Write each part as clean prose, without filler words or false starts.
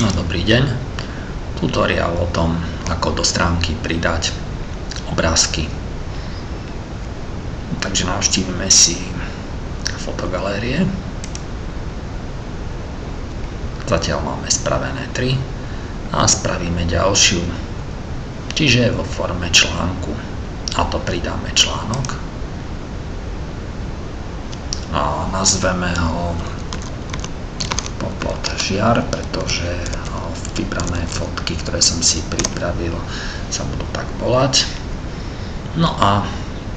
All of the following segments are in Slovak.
No, dobrý deň. Tutoriál o tom, ako do stránky pridať obrázky. Takže navštívime si fotogalérie. Zatiaľ máme spravené 3 a spravíme ďalšiu, čiže vo forme článku. A to pridáme článok a nazveme ho Popožiar, pretože vybrané fotky, ktoré som si pripravil, sa budú tak volať. No a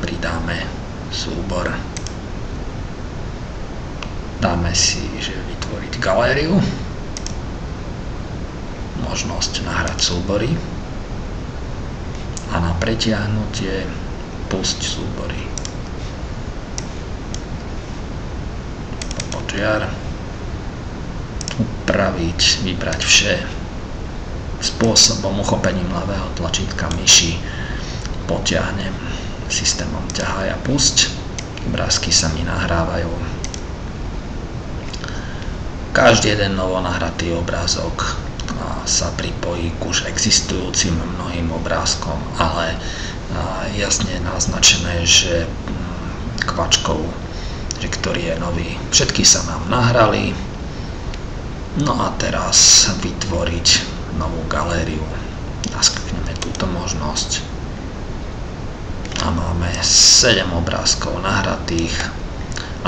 pridáme súbor. Dáme si, že vytvoriť galériu, možnosť nahrať súbory a na pretiahnutie pusť súbory. Popožiar. Upraviť, vybrať vše spôsobom uchopením ľavého tlačítka myši. Potiahnem systémom ťahaj a pusť. Obrázky sa mi nahrávajú. Každý jeden novo nahratý obrázok sa pripojí k už existujúcim mnohým obrázkom, ale jasne je naznačené, že kvačkou, že ktorý je nový. Všetky sa nám nahrali. No a teraz vytvoriť novú galériu. Naskakneme túto možnosť. A máme 7 obrázkov nahratých.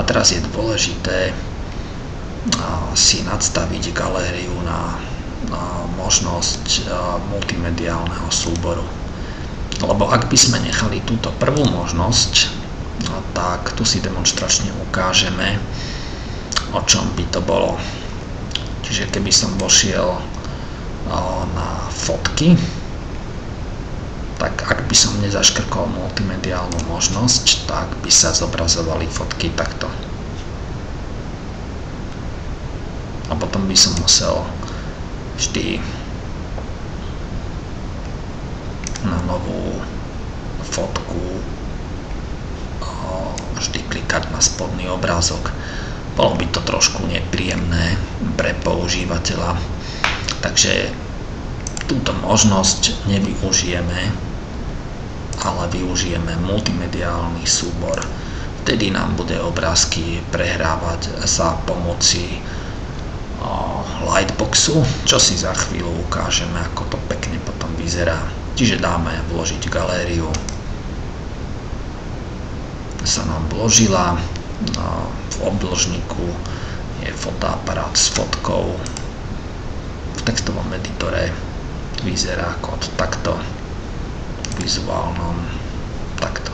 A teraz je dôležité si nadstaviť galériu na možnosť multimediálneho súboru. Lebo ak by sme nechali túto prvú možnosť, tak tu si demonstračne ukážeme, o čom by to bolo. Čiže keby som vošiel na fotky, tak ak by som nezaškrkol multimediálnu možnosť, tak by sa zobrazovali fotky takto. A potom by som musel vždy na novú fotku vždy klikať na spodný obrázok. Bolo by to trošku nepríjemné pre používateľa, takže túto možnosť nevyužijeme, ale využijeme multimediálny súbor. Vtedy nám bude obrázky prehrávať za pomoci lightboxu, čo si za chvíľu ukážeme, ako to pekne potom vyzerá. Čiže dáme vložiť galériu. Sa nám vložila. V obdĺžniku je fotoaparát s fotkou. V textovom editore vyzerá kód takto, v vizuálnom takto.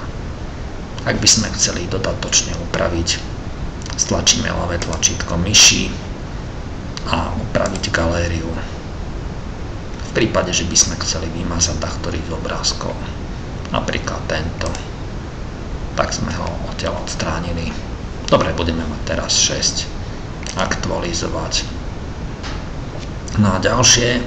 Ak by sme chceli dodatočne upraviť, stlačíme ľavé tlačítko myši a upraviť galériu. V prípade, že by sme chceli vymazať ktorý z obrázkov, napríklad tento, tak sme ho odtiaľ odstránili. Dobre, budeme mať teraz 6. Aktualizovať. No a ďalšie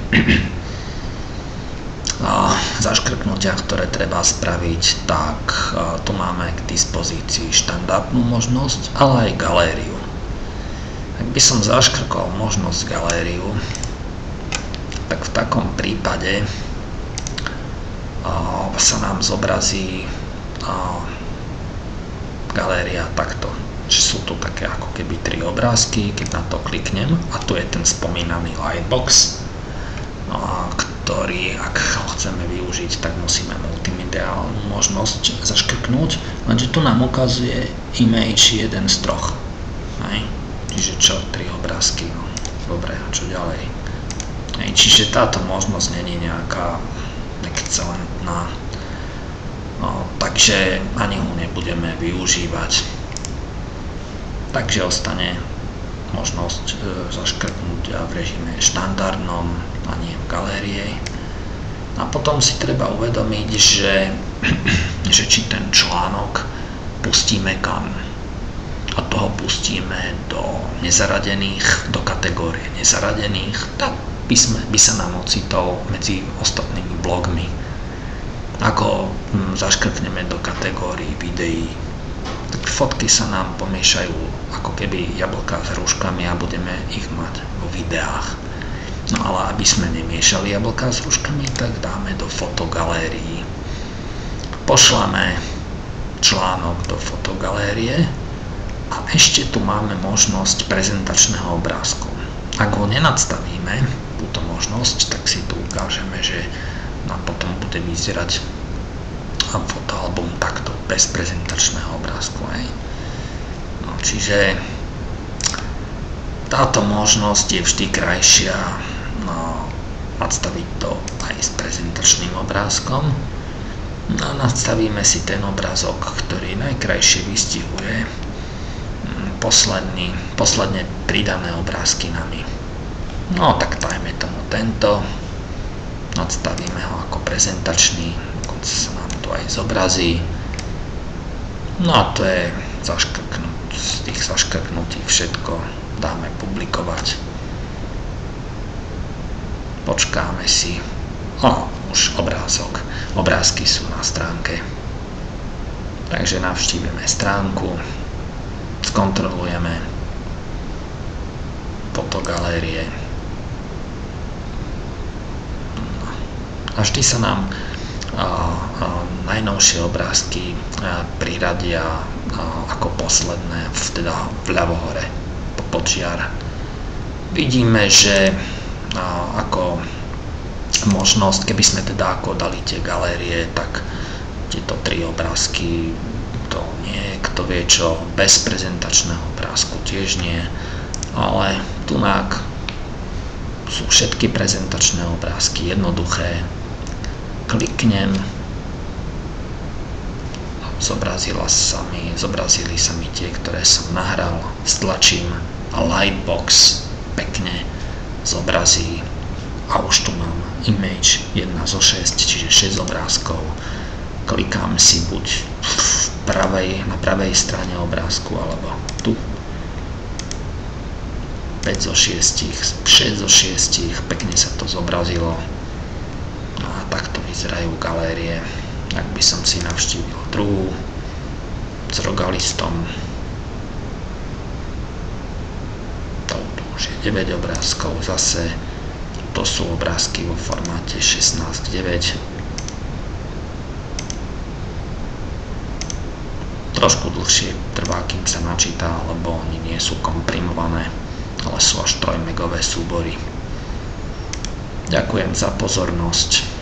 zaškrknutia, ktoré treba spraviť, tak tu máme k dispozícii štandardnú možnosť, ale aj galériu. Ak by som zaškrkol možnosť galériu, tak v takom prípade sa nám zobrazí galéria takto. Čiže sú tu také ako keby 3 obrázky, keď na to kliknem, a tu je ten spomínaný lightbox, ktorý, ak ho chceme využiť, tak musíme multimediálnu možnosť zaškrknúť, lenže tu nám ukazuje image 1 z 3. Čiže čo, 3 obrázky, no dobre, a čo ďalej? Čiže táto možnosť nie je nejaká excelentná, takže ani ho nebudeme využívať. Takže ostane možnosť zaškrtnúť v režime štandardnom a nie v galérie. A potom si treba uvedomiť, že či ten článok pustíme kam. A toho pustíme do nezaradených, do kategórie nezaradených, tak by sa nám ocitol medzi ostatnými blogmi. Ako zaškrtneme do kategórií videí, tak fotky sa nám pomiešajú ako keby jablká s hruškami a budeme ich mať vo videách. No ale aby sme nemiešali jablká s hruškami, tak dáme do fotogalérií. Pošleme článok do fotogalérie a ešte tu máme možnosť prezentačného obrázku. Ak ho nenadstavíme, túto možnosť, tak si tu ukážeme, že nám potom bude vyzerať fotoalbum takto, bez prezentačného obrázku. No, čiže táto možnosť je vždy krajšia, nadstaviť to aj s prezentačným obrázkom. No a nastavíme si ten obrázok, ktorý najkrajšie vystihuje posledne pridané obrázky nami. No tak dajme tomu tento, nadstavíme ho ako prezentačný, dokonca sa nám to aj zobrazí. No a to je z tých zaškrknutých všetko dáme publikovať. Počkáme si. Už obrázky sú na stránke. Takže navštívime stránku, skontrolujeme fotogalérie. A vždy sa nám najnovšie obrázky priradia ako posledné, teda vľavo hore podčiar. Vidíme, že ako možnosť, keby sme teda ako dali tie galérie, tak tieto 3 obrázky to nie, kto vie čo, bez prezentačného obrázku tiež nie, ale tunák sú všetky prezentačné obrázky jednoduché. Kliknem, zobrazili sa mi tie, ktoré som nahral, stlačím a Lightbox pekne zobrazí a už tu mám image 1 zo 6, čiže 6 obrázkov. Klikám si buď na pravej strane obrázku alebo tu 5 zo 6, 6 zo 6, pekne sa to zobrazilo. No a takto vyzerajú galérie. Ak by som si navštívil druhú s rogalistom, to už je 9 obrázkov, zase to sú obrázky vo formáte 16:9. Trošku dlhšie trvá, kým sa načíta, lebo oni nie sú komprimované, ale sú až 3 megové súbory. Ďakujem za pozornosť.